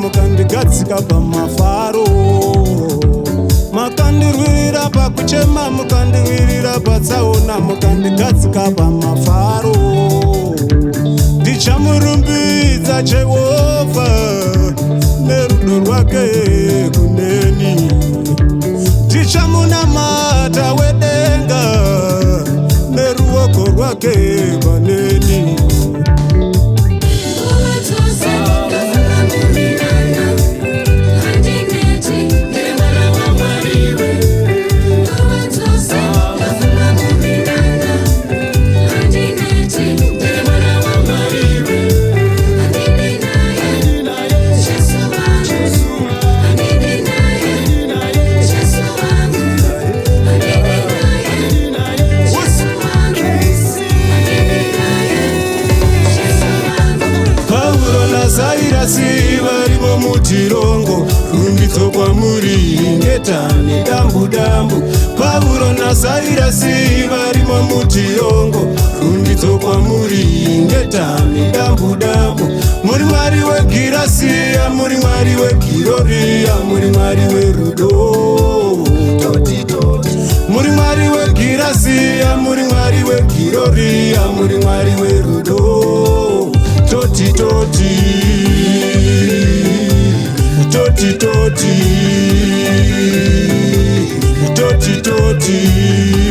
mukandigadzika pamafaro. Makandirwirira pakuchema, mukandirwirira patsaona, mukandigadzika pamafaro. Ndichamurumbidza Jehovha nerudo rwake kuneni. Ndichamunamata wedenga neruoko rwake paneni. Sairasi varimo mutirongo, rumbidzo kwamuri ngetani dambu dambu. Pauro naSairasi varimo mutirongo, rumbidzo kwamuri ngetani dambu dambu. Muri Mwari weGirasia, muri Mwari weGiroria, muri Mwari werudo. Muri Mwari weGirasia, muri Mwari weGiroria, muri Mwari werudo. Toti toti, toti toti, toti toti.